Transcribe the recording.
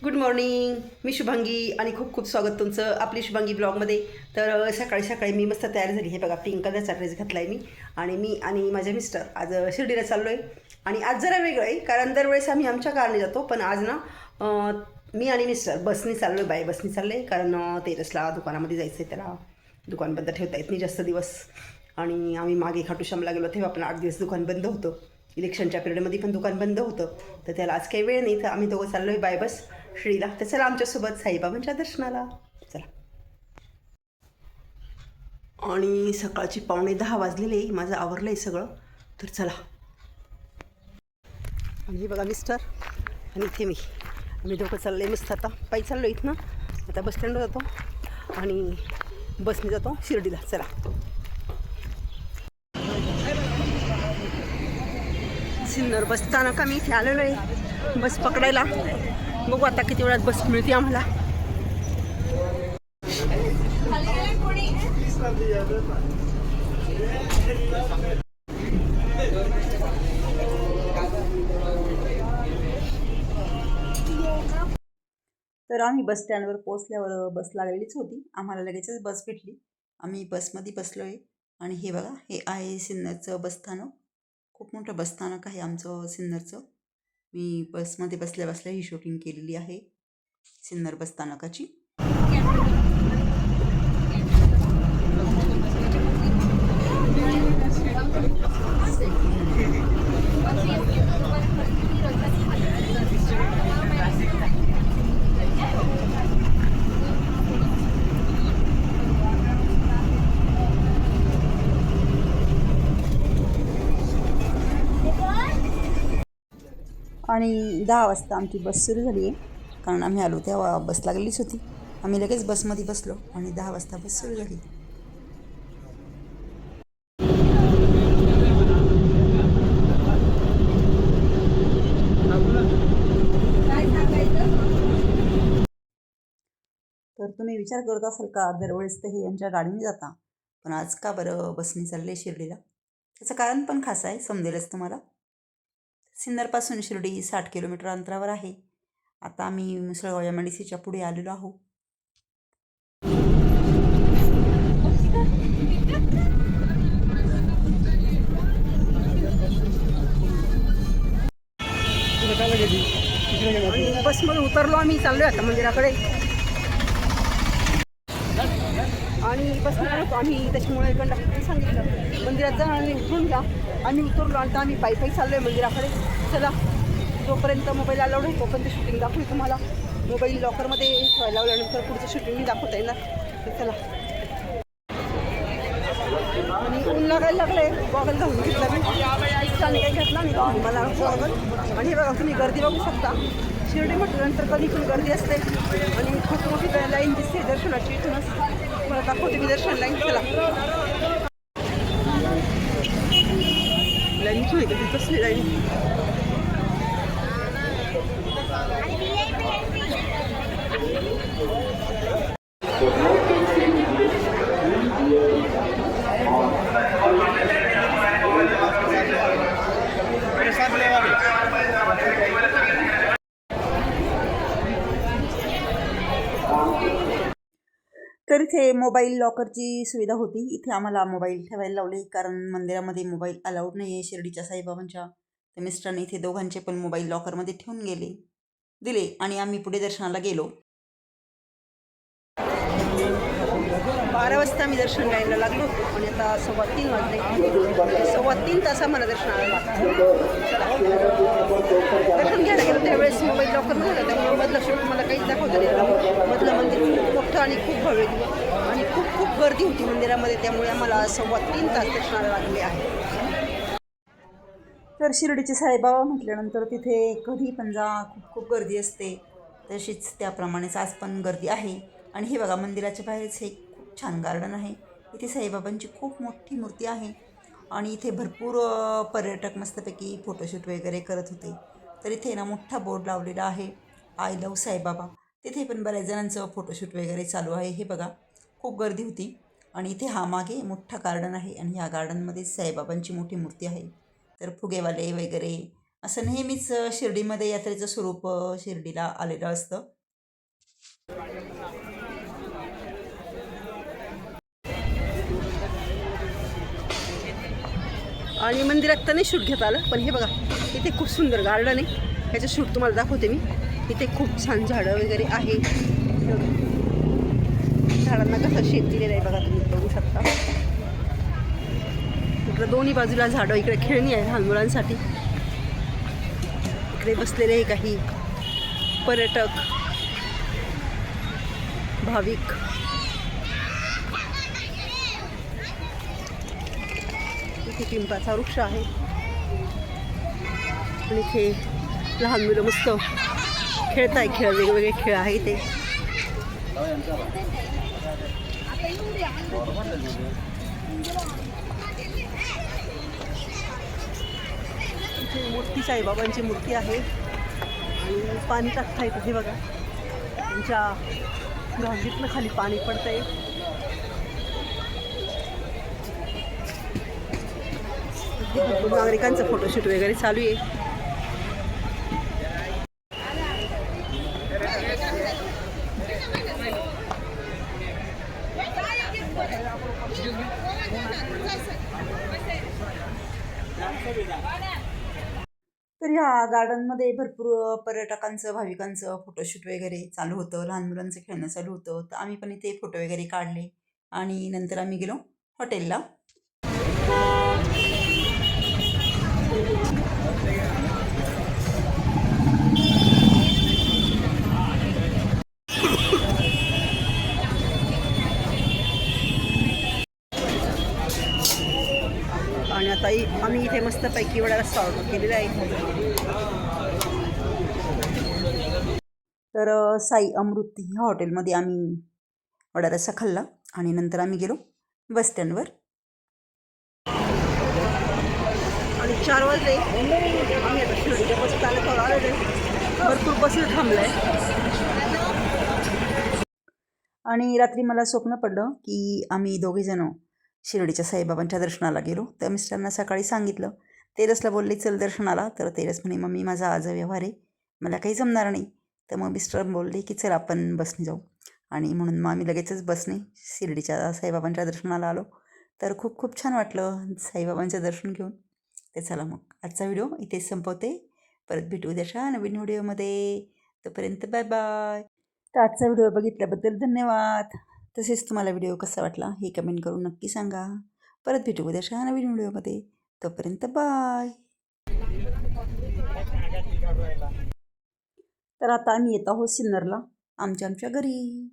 Good morning. मी शुभांगी आणि खूप खूप स्वागत तुमचं आपली शुभांगी ब्लॉगमध्ये. तर सकाळी सकाळी मी मस्त तयार झाली. हे बघा, पिंक कलरचा ड्रेस घातला आहे मी आणि माझे मिस्टर आज शिर्डीला चाललो आहे. आणि आज जरा वेगळं आहे, कारण दरवेळेस आम्ही आमच्या कारने जातो, पण आज ना मी आणि मिस्टर बसनी चाललो आहे. बसनी चाललो आहे, कारण तेजसला दुकानामध्ये जायचं आहे. त्याला दुकान बंद ठेवता येत नाही जास्त दिवस. आणि आम्ही मागे खाटूश्यामला गेलो तेव्हा आपण 8 दिवस दुकान बंद होतं. इलेक्शनच्या पिरियडमध्ये पण दुकान बंद होतं. तर त्याला आज काही वेळ नाही, तर आम्ही दोघं चाललो आहे बाय बस श्रीला. तर चला आमच्यासोबत साईबाबांच्या दर्शनाला चला. आणि सकाळची 9:45 वाजलेले, माझं आवरलं आहे सगळं. तर चला. आणि हे बघा मिस्टर आणि इथे मी, आम्ही दोघं चाललो आहे मस्त. आता पायी चाललो इथनं. आता बस स्टँडवर जातो आणि बसने जातो शिर्डीला. चला. सिन्नर बस स्थानक आम्ही इथे आलेलो आहे बस पकडायला. बघू आता किती वेळात बस मिळते आम्हाला. तर आम्ही बस स्टँडवर पोहोचल्यावर बस लागलेलीच होती. आम्हाला लगेचच बस भेटली. आम्ही बसमध्ये बसलो आहे. आणि हे बघा, हे आहे सिन्नरचं बसस्थानक. खूप मोठं बसस्थानक आहे आमचं सिन्नरचं. मी बसमध्ये बसल्या बसल्या ही शूटिंग केलेली आहे सिन्नर बसस्थानकाची. आणि 10 वाजता आमची बस सुरू झाली आहे, कारण आम्ही आलो तेव्हा बस लागलेलीच होती. आम्ही लगेच बसमध्ये बसलो आणि 10 वाजता बस सुरू झाली. तर तुम्ही विचार करत असाल का, दरवेळेस तर हे यांच्या गाडीने जाता, पण आज का बरं बसने चालले शिर्डीला? त्याचं कारण पण खास आहे, समजेलच तुम्हाला. सिन्नरपासून शिर्डी 60 किलोमीटर अंतरावर आहे. आता आम्ही मुसळगाव या मेडिसीच्या पुढे आलेलो आहोत. बसमधून उतरलो, आम्ही चाललो आता मंदिराकडे. आणि बसमध्ये होतो आम्ही, त्याच्यामुळे कंडक्टरने सांगितलं मंदिरात जा आणि उतरून घ्या. आम्ही उतरलो आणि आम्ही पायी पायी चाललो आहे मंदिराकडे. चला, जोपर्यंत मोबाईल अलाउड आहे तोपर्यंत शूटिंग दाखवली तुम्हाला. मोबाईल लॉकरमध्ये ठेवायला लावल्यानंतर पुढचं शूटिंग नाही दाखवता येणार. तर चला. आणि ऊन लागायला लागले, गॉगल घालून घेतला मी. काही घेतला नाही मला गॉगल. आणि हे बघा, तुम्ही गर्दी बघू शकता. शिर्डी म्हटल्यानंतर कधी पण गर्दी असते आणि खूप मोठी लाईन दिसते दर्शनाची. इथूनच मला दाखवते मी दर्शन लाईन. चला. लाईन इथून येते, ती कसली लाईन. तर इथे मोबाईल लॉकरची सुविधा होती. इथे आम्हाला मोबाईल ठेवायला लावले, कारण मंदिरामध्ये मोबाईल अलाउड नाही आहे शिर्डीच्या साईबाबांच्या. तर मिस्टरांनी इथे दोघांचे पण मोबाईल लॉकरमध्ये ठेवून दिले आणि आम्ही पुढे दर्शनाला गेलो. 12 वाजता आम्ही दर्शन घ्यायला लागलो आणि आता 3:15 वाजले. 3:15 तास आम्हाला दर्शनाला लागतो. दर्शन घ्यायला गेलो त्यावेळेस मोबाईल लॉकरमध्ये होता, त्यामुळे मधलं शूट मला काहीच दाखवता नाही. मधलं मंदिर खूप मोठं आणि खूप भव्य आणि खूप खूप गर्दी होती मंदिरामध्ये, त्यामुळे आम्हाला 3:15 तास दर्शनाला लागले आहे. तर शिर्डीचे साईबाबा म्हटल्यानंतर तिथे कधी पण जा, खूप खूप गर्दी असते. तशीच त्याप्रमाणेच आज पण गर्दी आहे. आणि हे बघा, मंदिराच्या बाहेरच हे खूप छान गार्डन आहे. इथे साईबाबांची खूप मोठी मूर्ती आहे आणि इथे भरपूर पर्यटक मस्तपैकी फोटोशूट वगैरे करत होते. तर इथे ना मोठा बोर्ड लावलेला आहे, आय लव्ह साईबाबा. तिथे पण बऱ्याच जणांचं फोटोशूट वगैरे चालू आहे. हे बघा, खूप गर्दी होती. आणि इथे हा मागे मोठा गार्डन आहे आणि ह्या गार्डनमध्ये साईबाबांची मोठी मूर्ती आहे. तर फुगेवाले वगैरे असं नेहमीच शिर्डीमध्ये यात्रेचं स्वरूप शिर्डीला आलेलं असतं. आणि मंदिरात तर नाही शूट घेता आलं, पण हे बघा इथे खूप सुंदर गार्डन आहे. ह्याचं शूट तुम्हाला दाखवते मी. इथे खूप छान झाडं वगैरे आहे. झाडांना कसं शेत दिलेलं आहे बघा, तुम्ही बघू शकता. इकडे दोन्ही बाजूला झाडं, इकडे खेळणी आहे लहान मुलांसाठी. इकडे बसलेले काही पर्यटक भाविक. इथे पिंपळाचा वृक्ष आहे आणि इथे लहान मुलं मस्त खेळताय. वेगवेगळे खेळ आहे इथे. इथे मूर्ती साईबाबांची मूर्ती आहे आणि पाणी टाकताय तिथे बघा. त्यांच्या गांगीतनं खाली पाणी पडतंय. नागरिकांचं फोटोशूट वगैरे चालू आहे. तर ह्या गार्डनमध्ये भरपूर पर्यटकांचं भाविकांचं फोटोशूट वगैरे चालू होतं. लहान मुलांचं खेळणं चालू होतं. तर आम्ही पण इथे फोटो वगैरे काढले आणि नंतर आम्ही गेलो हॉटेलला. आणि आता आम्ही इथे मस्तपैकी वड्याला स्टॉल केलेला आहे. तर साई अमृत ह्या हॉटेलमध्ये आम्ही वडा रस्सा खाल्ला आणि नंतर आम्ही गेलो बस स्टँडवर. आणि 4 वाजले. आम्ही आता शिर्डीच्या बस चालत आलेलो. भरपूर बसेस थांबलाय. आणि रात्री मला स्वप्न पडलं की आम्ही दोघेजणं शिर्डीच्या साईबाबांच्या दर्शनाला गेलो. तर मिस्टरांना सकाळी सांगितलं. तेरसला बोलले चल दर्शनाला. तर तेरस म्हणे मम्मी माझा आज व्यवहार आहे, मला काही जमणार नाही. तर मग मिस्टर बोलले की चल आपण बसने जाऊ. आणि म्हणून मग आम्ही लगेचच बसने शिर्डीच्या साईबाबांच्या दर्शनाला आलो. तर खूप खूप छान वाटलं साईबाबांचं दर्शन घेऊन. ते चला मग आजचा व्हिडिओ इथेच संपवते. परत भेटू उद्याच्या नवीन व्हिडिओमध्ये. तोपर्यंत बाय बाय. तर आजचा व्हिडिओ बघितल्याबद्दल धन्यवाद. तसेच तुम्हाला व्हिडिओ कसा वाटला हे कमेंट करून नक्की सांगा. परत भेटू उद्याच्या नवीन व्हिडिओमध्ये. तोपर्यंत बाय. तर आता आम्ही येत आहोत सिन्नरला आमच्या घरी.